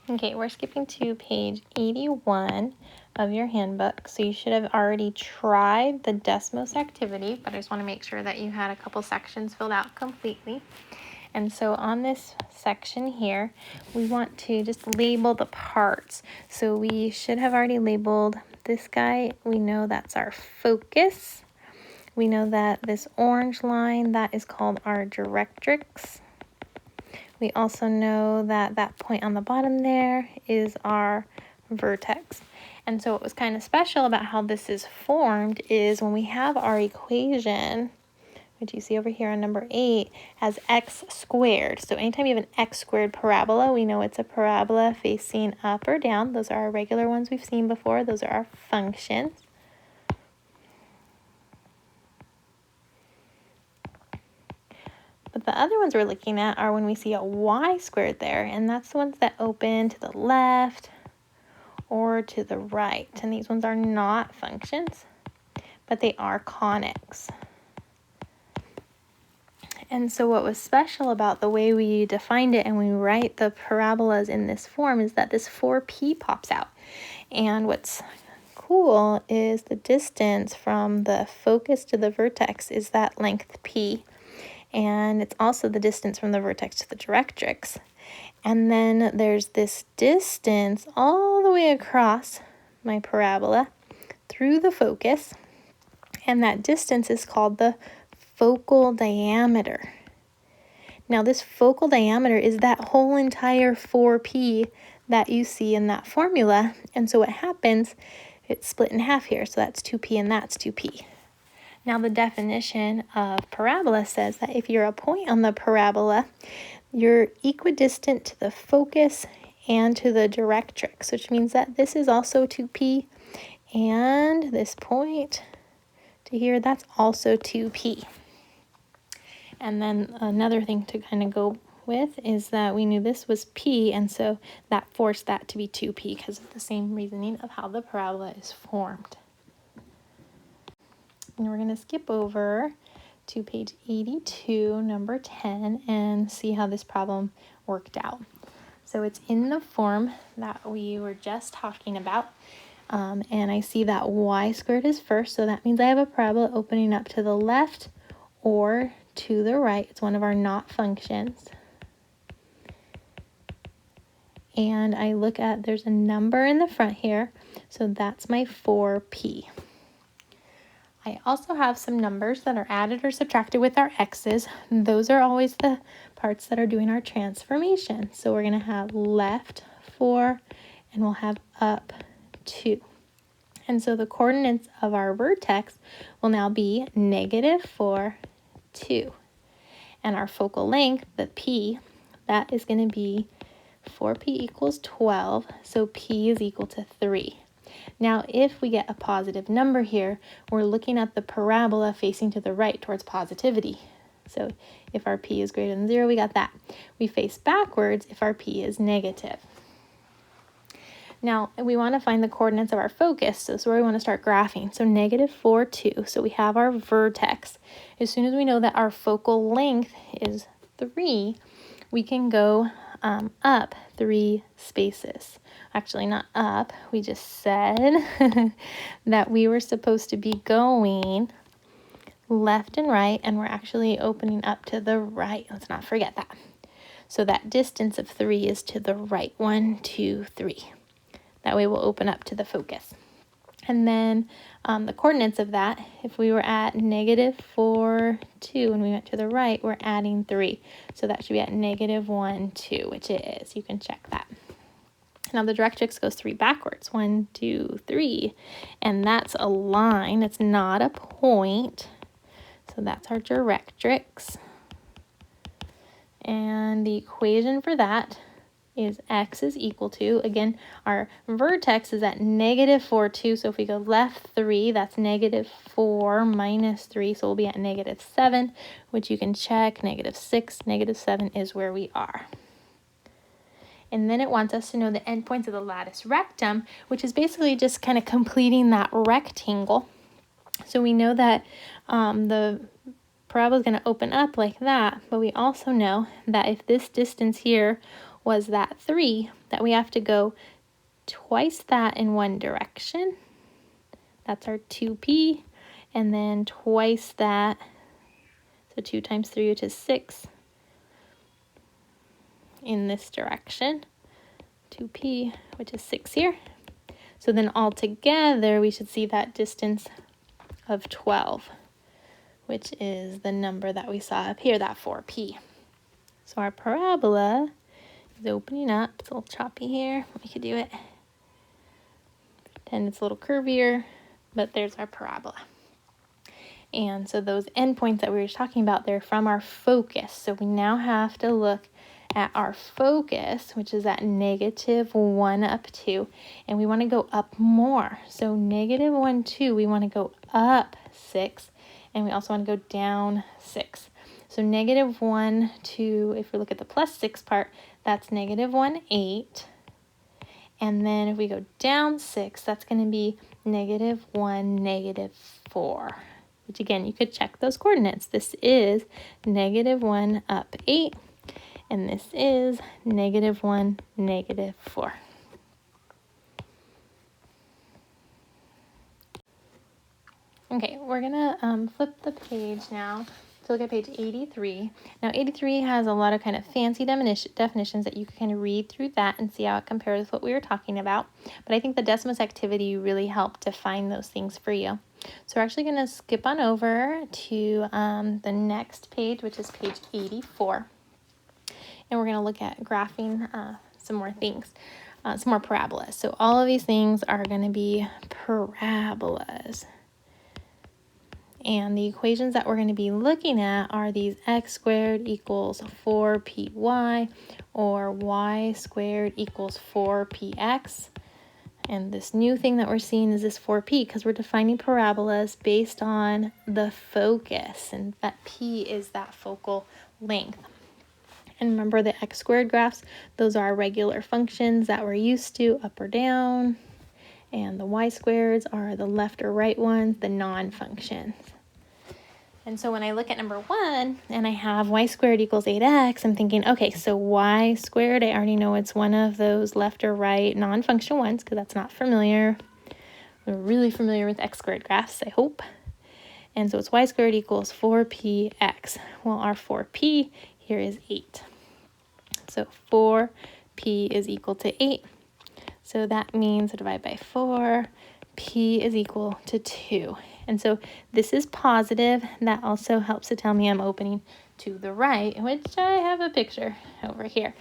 Okay, we're skipping to page 81 of your handbook. So you should have already tried the Desmos activity, but I just want to make sure that you had a couple sections filled out completely. And so on this section here, we want to just label the parts. So we should have already labeled this guy. We know that's our focus. We know that this orange line, that is called our directrix. We also know that that point on the bottom there is our vertex. And so what was kind of special about how this is formed is when we have our equation, which you see over here on number 8, has x squared. So anytime you have an x squared parabola, we know it's a parabola facing up or down. Those are our regular ones we've seen before. Those are our functions. But the other ones we're looking at are when we see a y squared there, and that's the ones that open to the left or to the right. And these ones are not functions, but they are conics. And so what was special about the way we defined it and we write the parabolas in this form is that this 4p pops out. And what's cool is the distance from the focus to the vertex is that length p. And it's also the distance from the vertex to the directrix. And then there's this distance all the way across my parabola through the focus, and that distance is called the focal diameter. Now this focal diameter is that whole entire 4p that you see in that formula, and so what happens, it's split in half here, so that's 2p and that's 2p. Now the definition of parabola says that if you're a point on the parabola, you're equidistant to the focus and to the directrix, which means that this is also 2p, and this point to here, that's also 2p. And then another thing to kind of go with is that we knew this was p, and so that forced that to be 2p because of the same reasoning of how the parabola is formed. And we're going to skip over to page 82, number 10, and see how this problem worked out. So it's in the form that we were just talking about, and I see that y squared is first, so that means I have a parabola opening up to the left or to the right. It's one of our not functions. And I look at, there's a number in the front here, so that's my 4p. I also have some numbers that are added or subtracted with our x's. Those are always the parts that are doing our transformation. So we're going to have left 4 and we'll have up 2. And so the coordinates of our vertex will now be -4, 2. And our focal length, the p, that is going to be 4p equals 12, so p is equal to 3. Now, if we get a positive number here, we're looking at the parabola facing to the right towards positivity. So if our p is greater than 0, we got that. We face backwards if our p is negative. Now, we want to find the coordinates of our focus, so this is where we want to start graphing. So -4, 2, so we have our vertex. As soon as we know that our focal length is 3, we can go up 3 spaces. Actually, not up. We just said that we were supposed to be going left and right, and we're actually opening up to the right. Let's not forget that. So that distance of 3 is to the right. 1, 2, 3. That way we'll open up to the focus. And then the coordinates of that, if we were at -4, 2, and we went to the right, we're adding 3. So that should be at -1, 2, which it is. You can check that. Now the directrix goes 3 backwards. 1, 2, 3. And that's a line. It's not a point. So that's our directrix. And the equation for that is x is equal to, again, our vertex is at -4, 2, so if we go left 3, that's -4 minus 3, so we'll be at -7, which you can check. -6, -7 is where we are. And then it wants us to know the endpoints of the latus rectum, which is basically just kind of completing that rectangle. So we know that the parabola is going to open up like that, but we also know that if this distance here was that 3, that we have to go twice that in one direction. That's our 2p, and then twice that, so 2 times 3, which is 6, in this direction, 2p, which is 6 here. So then all together, we should see that distance of 12, which is the number that we saw up here, that 4p. So our parabola is opening up. It's a little choppy here. We could do it. And it's a little curvier, but there's our parabola. And so those endpoints that we were talking about, they're from our focus. So we now have to look at our focus, which is at -1 up 2, and we want to go up more. So -1, 2, we want to go up 6, and we also want to go down 6. So -1, 2, if we look at the plus 6 part, that's -1, 8. And then if we go down 6, that's going to be -1, -4. Which again, you could check those coordinates. This is -1 up 8, and this is -1, -4. Okay, we're gonna flip the page now to look at page 83. Now 83 has a lot of kind of fancy definitions that you can kind of read through that and see how it compares with what we were talking about. But I think the Decimus activity really helped define those things for you. So we're actually gonna skip on over to the next page, which is page 84. And we're gonna look at graphing some more things, some more parabolas. So all of these things are gonna be parabolas. And the equations that we're going to be looking at are these x squared equals 4py or y squared equals 4px. And this new thing that we're seeing is this 4p because we're defining parabolas based on the focus, and that p is that focal length. And remember the x squared graphs, those are regular functions that we're used to, up or down. And the y squareds are the left or right ones, the non-functions. And so when I look at number 1 and I have y squared equals 8x, I'm thinking, okay, so y squared, I already know it's one of those left or right non-function ones because that's not familiar. We're really familiar with x squared graphs, I hope. And so it's y squared equals 4px. Well, our 4p here is 8. So 4p is equal to 8. So that means divide by 4, p is equal to 2. And so this is positive. That also helps to tell me I'm opening to the right, which I have a picture over here.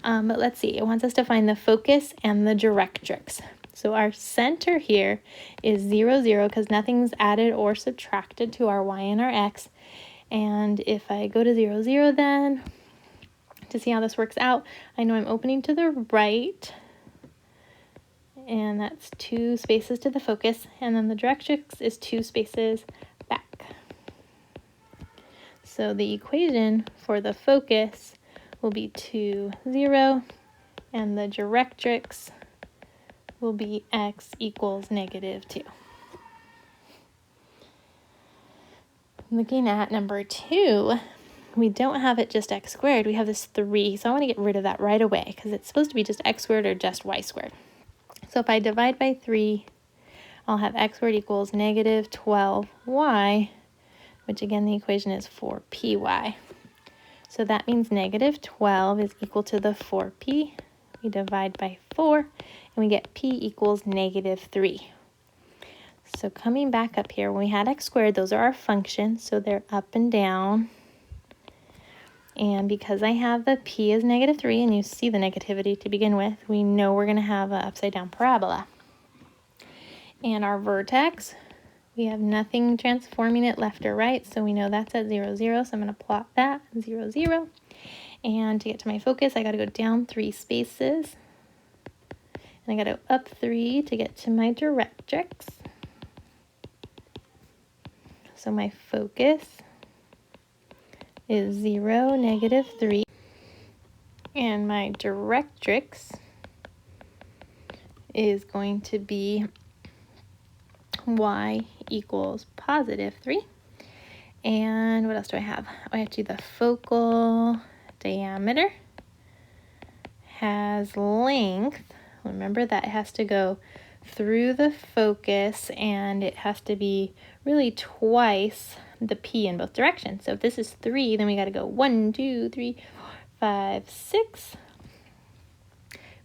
But let's see, it wants us to find the focus and the directrix. So our center here is 0, 0, because nothing's added or subtracted to our y and our x. And if I go to 0, 0 then, to see how this works out, I know I'm opening to the right, and that's 2 spaces to the focus, and then the directrix is 2 spaces back. So the equation for the focus will be 2, 0, and the directrix will be x equals -2. Looking at number 2, we don't have it just x squared, we have this 3, so I want to get rid of that right away because it's supposed to be just x squared or just y squared. So if I divide by 3, I'll have x squared equals -12y, which again the equation is 4py. So that means -12 is equal to the 4p. We divide by 4, and we get p equals -3. So coming back up here, when we had x squared, those are our functions, so they're up and down. And because I have the p is -3, and you see the negativity to begin with, we know we're going to have an upside down parabola. And our vertex, we have nothing transforming it left or right, so we know that's at 0, 0, so I'm going to plot that, 0, 0. And to get to my focus, I got to go down 3 spaces. And I got to go up 3 to get to my directrix. So my focus is 0, -3. And my directrix is going to be y equals +3. And what else do I have? I have to do the focal diameter has length. Remember that it has to go through the focus, and it has to be really twice the p in both directions. So if this is 3, then we got to go 1, 2, 3, 4, 5, 6,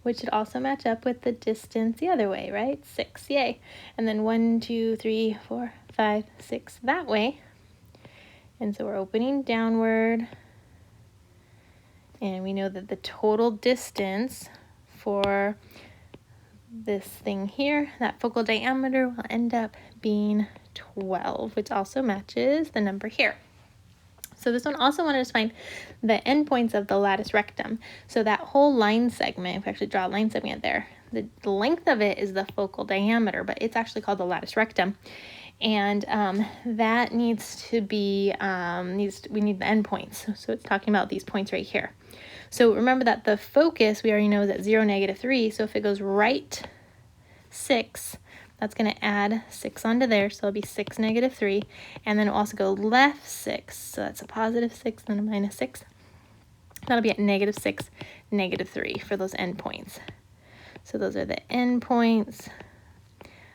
which should also match up with the distance the other way, right? 6, yay. And then 1, 2, 3, 4, 5, 6 that way. And so we're opening downward, and we know that the total distance for this thing here, that focal diameter, will end up being 12, which also matches the number here. So this one also wanted us to find the endpoints of the lattice rectum. So that whole line segment, if we actually draw a line segment there, the length of it is the focal diameter, but it's actually called the lattice rectum. And that needs to be, we need the endpoints. So it's talking about these points right here. So remember that the focus, we already know, is at 0, -3. So if it goes right 6, that's going to add 6 onto there. So it'll be 6, -3. And then it'll also go left 6. So that's a +6, then a -6. That'll be at -6, -3 for those endpoints. So those are the endpoints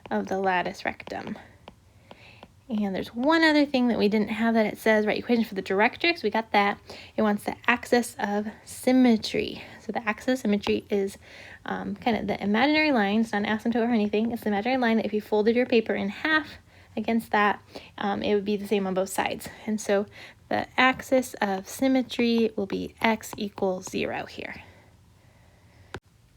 of the lattice rectum. And there's one other thing that we didn't have that it says, right, equation for the directrix, we got that. It wants the axis of symmetry. So the axis of symmetry is kind of the imaginary line. It's not an asymptote or anything. It's the imaginary line that if you folded your paper in half against that, it would be the same on both sides. And so the axis of symmetry will be x = 0 here.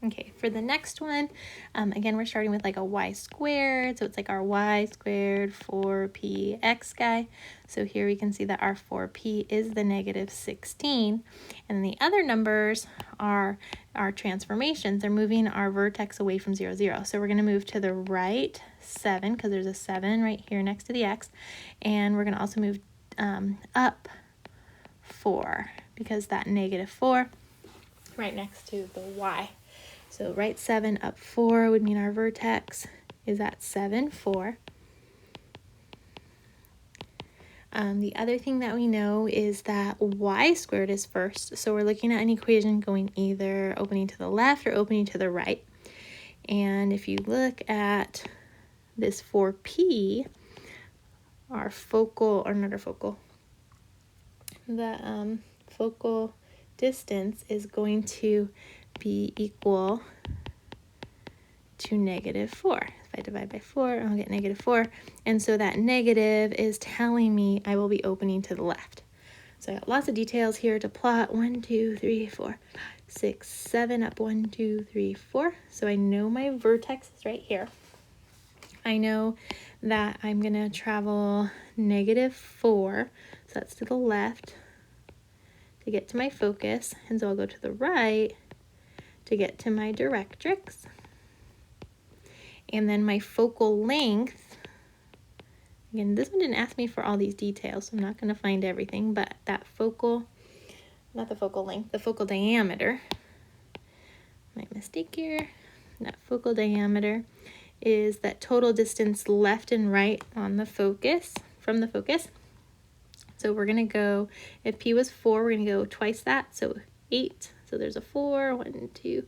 Okay, for the next one, again, we're starting with like a y², so it's like our y² 4px guy. So here we can see that our 4p is the -16, and the other numbers are our transformations. They're moving our vertex away from 0, 0. So we're going to move to the right 7, because there's a 7 right here next to the x, and we're going to also move up 4, because that -4 right next to the y. So right 7 up 4 would mean our vertex is at 7, 4. The other thing that we know is that y² is first. So we're looking at an equation going either opening to the left or opening to the right. And if you look at this 4p, our focal, or not our focal, the focal distance is going to be equal to -4. If I divide by 4, I'll get -4. And so that negative is telling me I will be opening to the left. So I got lots of details here to plot. 1, 2, 3, 4, 5, 6, 7 up 1, 2, 3, 4. So I know my vertex is right here. I know that I'm going to travel -4. So that's to the left to get to my focus. And so I'll go to the right to get to my directrix. And then my focal length, again, this one didn't ask me for all these details, so I'm not going to find everything, but that focal, not the focal length, the focal diameter, my mistake here, that focal diameter is that total distance left and right on the focus, from the focus. So we're going to go, if p was 4, we're going to go twice that, so 8. So there's a 4, 1, 2,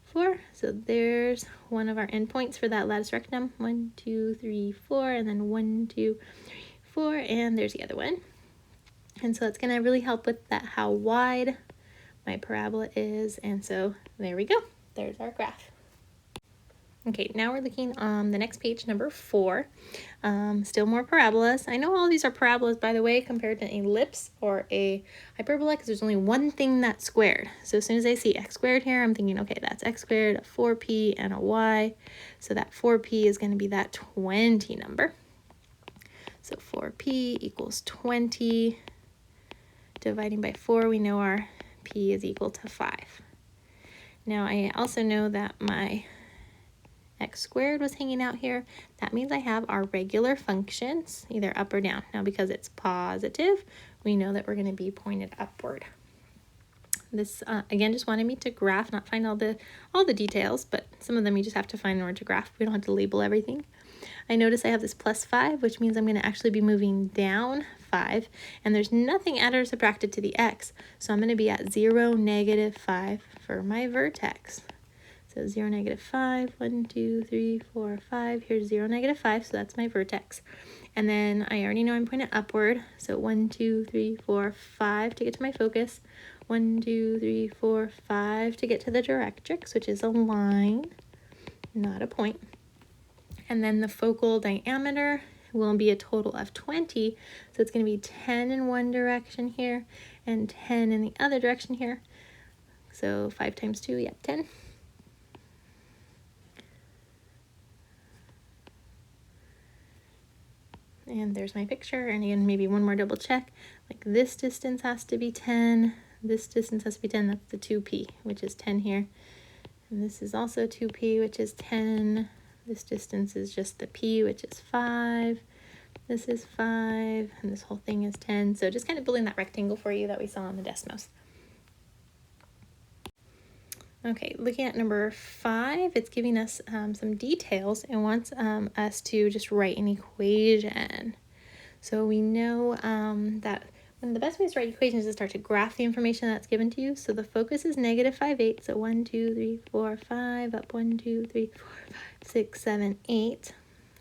4. So there's one of our endpoints for that lattice rectum. 1, 2, 3, 4, and then 1, 2, 3, 4, and there's the other one. And so that's going to really help with that, how wide my parabola is. And so there we go. There's our graph. Okay, now we're looking on the next page, number 4. Still more parabolas. I know all these are parabolas, by the way, compared to an ellipse or a hyperbola, because there's only one thing that's squared. So as soon as I see x² here, I'm thinking, okay, that's x², a 4p, and a y. So that 4p is going to be that 20 number. So 4p = 20. Dividing by 4, we know our p is equal to 5. Now I also know that my x² was hanging out here. That means I have our regular functions, either up or down. Now because it's positive, we know that we're going to be pointed upward. This, again, just wanted me to graph, not find all the details, but some of them you just have to find in order to graph. We don't have to label everything. I notice I have this +5, which means I'm going to actually be moving down 5, and there's nothing added or subtracted to the x, so I'm going to be at 0, -5 for my vertex. So 0, -5, 1, 2, 3, 4, 5. Here's 0, -5, so that's my vertex. And then I already know I'm pointing upward, so 1, 2, 3, 4, 5 to get to my focus. 1, 2, 3, 4, 5 to get to the directrix, which is a line, not a point. And then the focal diameter will be a total of 20, so it's going to be 10 in one direction here and 10 in the other direction here. So 5 times 2, yeah, 10. And there's my picture, and again, maybe one more double check. Like this distance has to be 10, this distance has to be 10, that's the 2p, which is 10 here. And this is also 2p, which is 10. This distance is just the p, which is 5. This is 5, and this whole thing is 10. So just kind of building that rectangle for you that we saw on the Desmos. Okay, looking at number 5, it's giving us some details and wants us to just write an equation. So we know that one of the best ways to write equations is to start to graph the information that's given to you. So the focus is -5, 8. So 1, 2, 3, 4, 5, up 1, 2, 3, 4, 5, 6, 7, 8.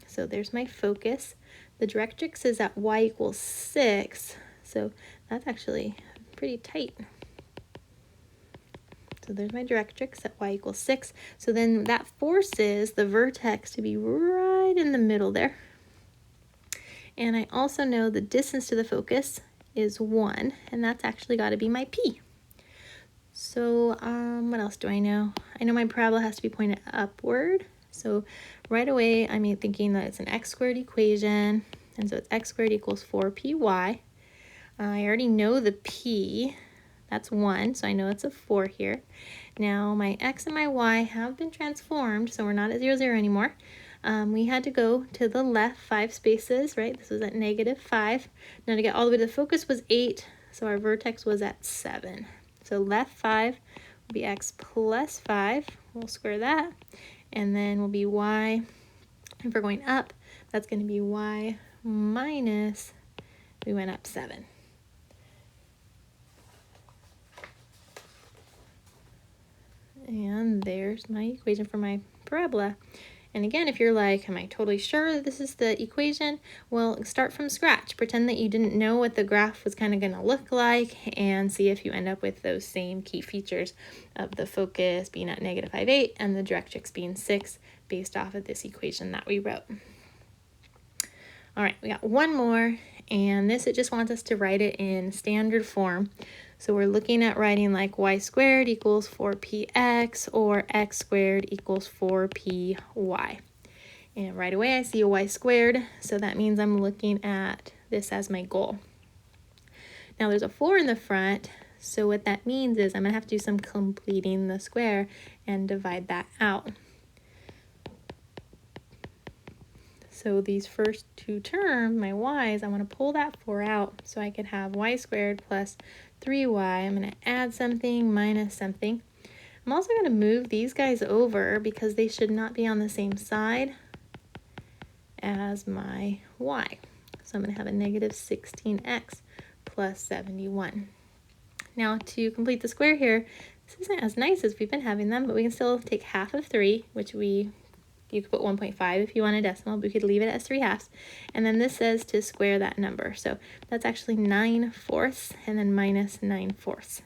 So there's my focus. The directrix is at y = 6. So that's actually pretty tight. So there's my directrix at y = 6. So then that forces the vertex to be right in the middle there. And I also know the distance to the focus is 1, and that's actually got to be my p. So what else do I know? I know my parabola has to be pointed upward. So right away I'm thinking that it's an x² equation, and so it's x² = 4py. I already know the p. That's 1, so I know it's a 4 here. Now my x and my y have been transformed, so we're not at 0, 0 anymore. We had to go to the left 5 spaces, right? This was at -5. Now to get all the way to the focus was 8, so our vertex was at 7. So left 5 will be x plus 5. We'll square that. And then will be y. If we're going up, that's going to be y minus, we went up 7. And there's my equation for my parabola. And again, if you're like, am I totally sure that this is the equation? Well, start from scratch. Pretend that you didn't know what the graph was kind of going to look like, and see if you end up with those same key features of the focus being at -5, 8 and the directrix being 6 based off of this equation that we wrote. All right, we got one more, and this, it just wants us to write it in standard form. So we're looking at writing like y² = 4px or x² = 4py. And right away I see a y², so that means I'm looking at this as my goal. Now there's a 4 in the front, so what that means is I'm going to have to do some completing the square and divide that out. So these first two terms, my y's, I want to pull that 4 out so I could have y² plus 3y. I'm going to add something minus something. I'm also going to move these guys over because they should not be on the same side as my y. So I'm going to have a -16x plus 71. Now to complete the square here, this isn't as nice as we've been having them, but we can still take half of 3, which you could put 1.5 if you want a decimal, but we could leave it as 3/2. And then this says to square that number. So that's actually 9/4 and then minus 9/4.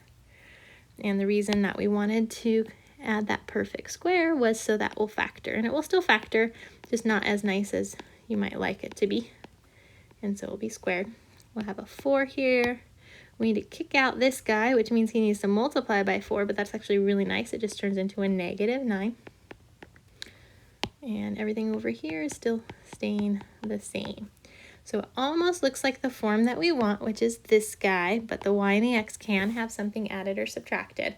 And the reason that we wanted to add that perfect square was so that will factor. And it will still factor, just not as nice as you might like it to be. And so it will be squared. We'll have a 4 here. We need to kick out this guy, which means he needs to multiply by 4, but that's actually really nice. It just turns into a -9. And everything over here is still staying the same. So it almost looks like the form that we want, which is this guy, but the y and the x can have something added or subtracted.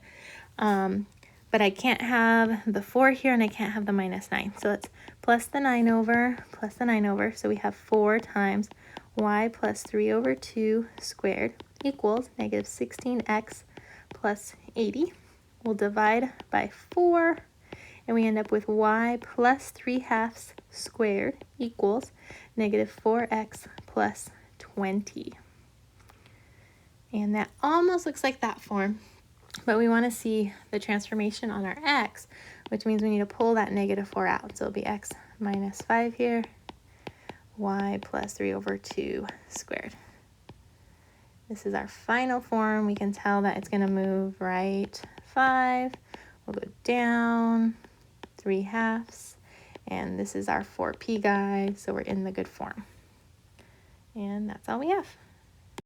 But I can't have the 4 here, and I can't have the -9. So let's plus the 9 over, plus the 9 over. So we have 4 times y plus 3/2 squared equals -16x plus 80. We'll divide by 4. And we end up with y plus 3/2 squared equals -4x plus 20. And that almost looks like that form, but we want to see the transformation on our x, which means we need to pull that -4 out. So it'll be x minus 5 here, y plus 3/2 squared. This is our final form. We can tell that it's going to move right 5. We'll go down 3/2, and this is our 4p guy, so we're in the good form. And that's all we have.